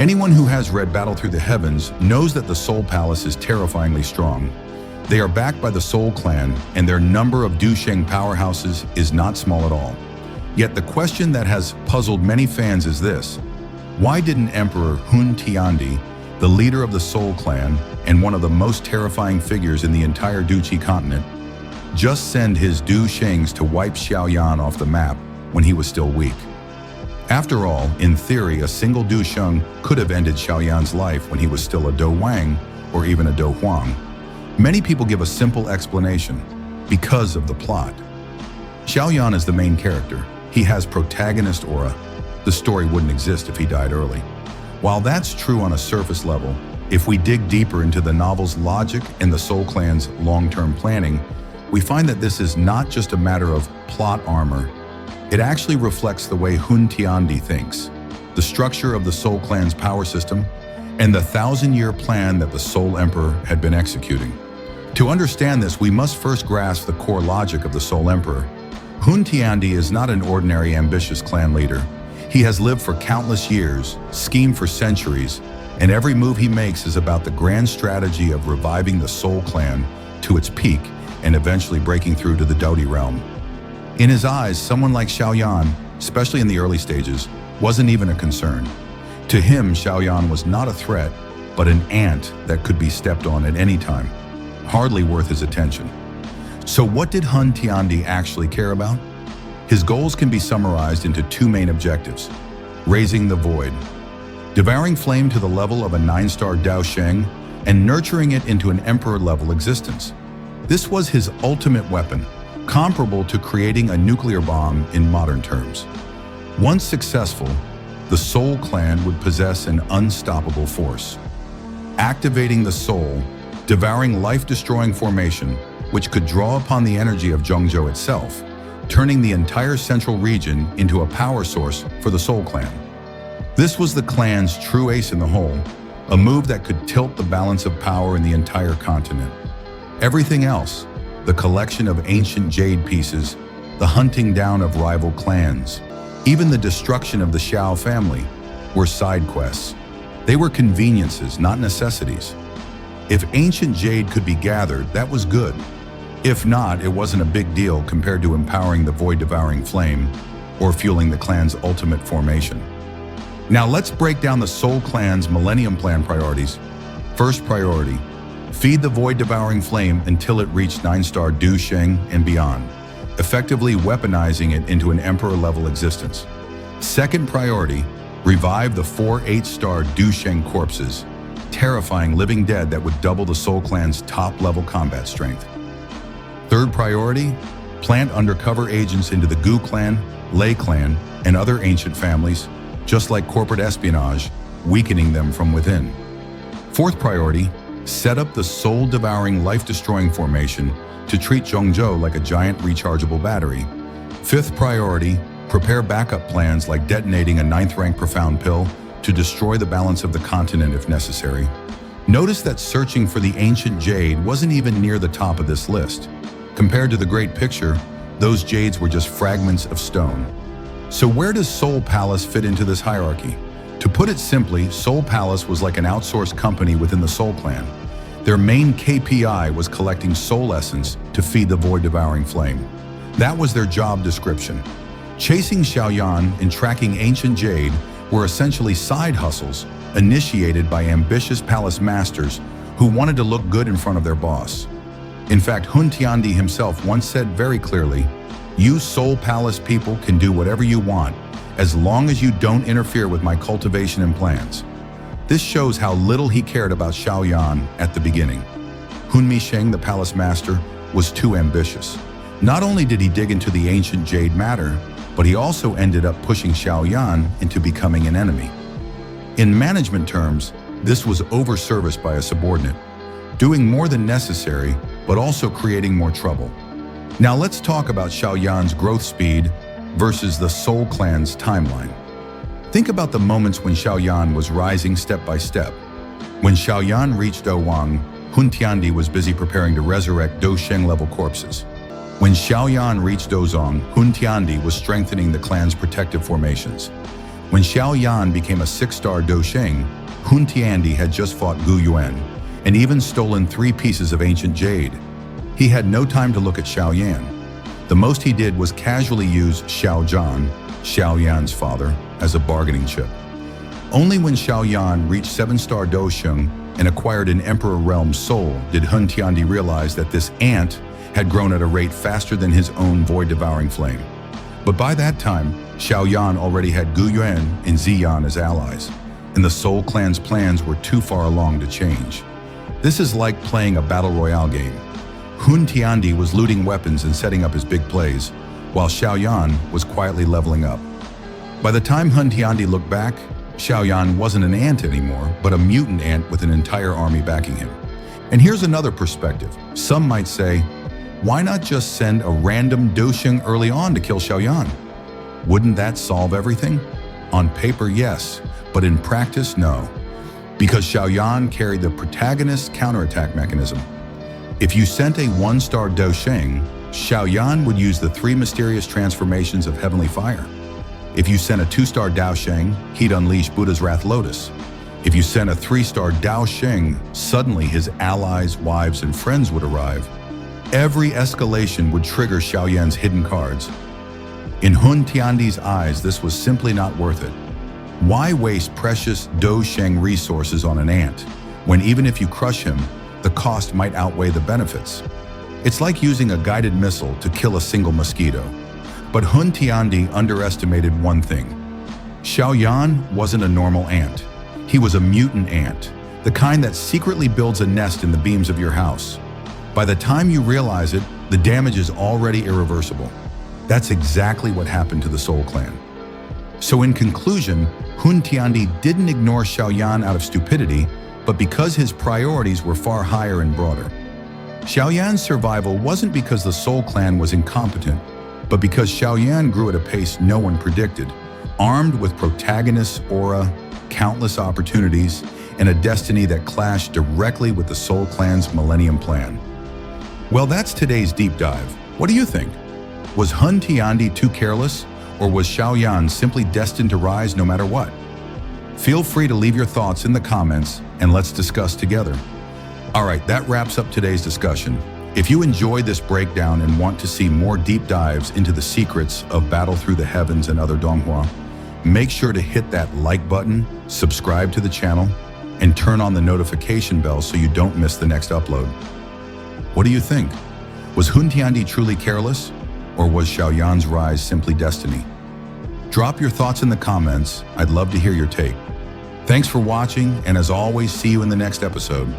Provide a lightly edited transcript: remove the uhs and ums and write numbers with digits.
Anyone who has read Battle Through the Heavens knows that the Soul Palace is terrifyingly strong. They are backed by the Soul Clan, and their number of Dou Sheng powerhouses is not small at all. Yet the question that has puzzled many fans is this: why didn't Emperor Hun Tiandi, the leader of the Soul Clan and one of the most terrifying figures in the entire Duchy continent, just send his Dou Shengs to wipe Xiao Yan off the map when he was still weak? After all, in theory, a single Dou Sheng could have ended Xiao Yan's life when he was still a Dou Wang or even a Dou Huang. Many people give a simple explanation: because of the plot. Xiao Yan is the main character. He has protagonist aura. The story wouldn't exist if he died early. While that's true on a surface level, if we dig deeper into the novel's logic and the Soul Clan's long-term planning, we find that this is not just a matter of plot armor. It actually reflects the way Hun Tiandi thinks, the structure of the Soul Clan's power system, and the 1,000-year plan that the Soul Emperor had been executing. To understand this, we must first grasp the core logic of the Soul Emperor. Hun Tiandi is not an ordinary ambitious clan leader. He has lived for countless years, schemed for centuries, and every move he makes is about the grand strategy of reviving the Soul Clan to its peak and eventually breaking through to the Dodi realm. In his eyes, someone like Xiao Yan, especially in the early stages, wasn't even a concern. To him, Xiao Yan was not a threat, but an ant that could be stepped on at any time. Hardly worth his attention. So what did Hun Tiandi actually care about? His goals can be summarized into two main objectives: raising the Void, devouring flame to the level of a 9-star Dou Sheng, and nurturing it into an Emperor-level existence. This was his ultimate weapon, comparable to creating a nuclear bomb in modern terms. Once successful, the Soul Clan would possess an unstoppable force. Activating the Soul Devouring Life-Destroying Formation, which could draw upon the energy of Zhongzhou itself, turning the entire central region into a power source for the Soul Clan. This was the clan's true ace in the hole, a move that could tilt the balance of power in the entire continent. Everything else, the collection of ancient jade pieces, the hunting down of rival clans, even the destruction of the Xiao family, were side quests. They were conveniences, not necessities. If ancient jade could be gathered, that was good. If not, it wasn't a big deal compared to empowering the Void Devouring Flame or fueling the clan's ultimate formation. Now let's break down the Soul Clan's Millennium Plan priorities. First priority: feed the Void Devouring Flame until it reached 9-star Dou Sheng and beyond, effectively weaponizing it into an Emperor-level existence. Second priority: revive the 4 8-star Dou Sheng corpses, terrifying living dead that would double the Soul Clan's top-level combat strength. Third priority: plant undercover agents into the Gu Clan, Lei Clan, and other ancient families, just like corporate espionage, weakening them from within. Fourth priority: set up the Soul Devouring Life-Destroying Formation to treat Zhongzhou like a giant rechargeable battery. Fifth priority: prepare backup plans like detonating a 9th-rank Profound Pill to destroy the balance of the continent if necessary. Notice that searching for the ancient jade wasn't even near the top of this list. Compared to the great picture, those jades were just fragments of stone. So where does Soul Palace fit into this hierarchy? To put it simply, Soul Palace was like an outsourced company within the Soul Clan. Their main KPI was collecting soul essence to feed the Void Devouring Flame. That was their job description. Chasing Xiao Yan and tracking ancient jade were essentially side hustles initiated by ambitious palace masters who wanted to look good in front of their boss. In fact, Hun Tiandi himself once said very clearly, "You Soul Palace people can do whatever you want, as long as you don't interfere with my cultivation and plans." This shows how little he cared about Xiao Yan at the beginning. Hun Misheng, the palace master, was too ambitious. Not only did he dig into the ancient jade matter, but he also ended up pushing Xiao Yan into becoming an enemy. In management terms, this was over-service by a subordinate, doing more than necessary, but also creating more trouble. Now let's talk about Xiao Yan's growth speed versus the Soul Clan's timeline. Think about the moments when Xiao Yan was rising step by step. When Xiao Yan reached Dou Wang, Hun Tiandi was busy preparing to resurrect Dou Sheng-level corpses. When Xiao Yan reached Dou Zong, Hun Tiandi was strengthening the clan's protective formations. When Xiao Yan became a 6-star Dou Sheng, Hun Tiandi had just fought Gu Yuan and even stolen 3 pieces of ancient jade. He had no time to look at Xiao Yan. The most he did was casually use Xiao Zhan, Xiao Yan's father, as a bargaining chip. Only when Xiao Yan reached 7-star Dou Sheng and acquired an Emperor Realm soul did Hun Tiandi realize that this ant had grown at a rate faster than his own Void Devouring Flame. But by that time, Xiao Yan already had Gu Yuan and Ziyan as allies, and the Soul Clan's plans were too far along to change. This is like playing a battle royale game. Hun Tiandi was looting weapons and setting up his big plays, while Xiao Yan was quietly leveling up. By the time Hun Tiandi looked back, Xiao Yan wasn't an ant anymore, but a mutant ant with an entire army backing him. And here's another perspective. Some might say, why not just send a random Dou Sheng early on to kill Xiao Yan? Wouldn't that solve everything? On paper, yes, but in practice, no. Because Xiao Yan carried the protagonist counterattack mechanism. If you sent a 1-star Dou Sheng, Xiao Yan would use the 3 mysterious transformations of heavenly fire. If you sent a 2-star Dou Sheng, he'd unleash Buddha's Wrath Lotus. If you sent a 3-star Dou Sheng, suddenly his allies, wives, and friends would arrive. Every escalation would trigger Xiao Yan's hidden cards. In Hun Tiandi's eyes, this was simply not worth it. Why waste precious Dou Sheng resources on an ant, when even if you crush him, the cost might outweigh the benefits? It's like using a guided missile to kill a single mosquito. But Hun Tiandi underestimated one thing. Xiao Yan wasn't a normal ant. He was a mutant ant, the kind that secretly builds a nest in the beams of your house. By the time you realize it, the damage is already irreversible. That's exactly what happened to the Soul Clan. So in conclusion, Hun Tiandi didn't ignore Xiao Yan out of stupidity, but because his priorities were far higher and broader. Xiao Yan's survival wasn't because the Soul Clan was incompetent, but because Xiao Yan grew at a pace no one predicted, armed with protagonist aura, countless opportunities, and a destiny that clashed directly with the Soul Clan's millennium plan. Well, that's today's deep dive. What do you think? Was Hun Tiandi too careless, or was Xiao Yan simply destined to rise no matter what? Feel free to leave your thoughts in the comments and let's discuss together. All right, that wraps up today's discussion. If you enjoyed this breakdown and want to see more deep dives into the secrets of Battle Through the Heavens and other Donghua, make sure to hit that like button, subscribe to the channel, and turn on the notification bell so you don't miss the next upload. What do you think? Was Hun Tiandi truly careless, or was Xiao Yan's rise simply destiny? Drop your thoughts in the comments. I'd love to hear your take. Thanks for watching, and as always, see you in the next episode.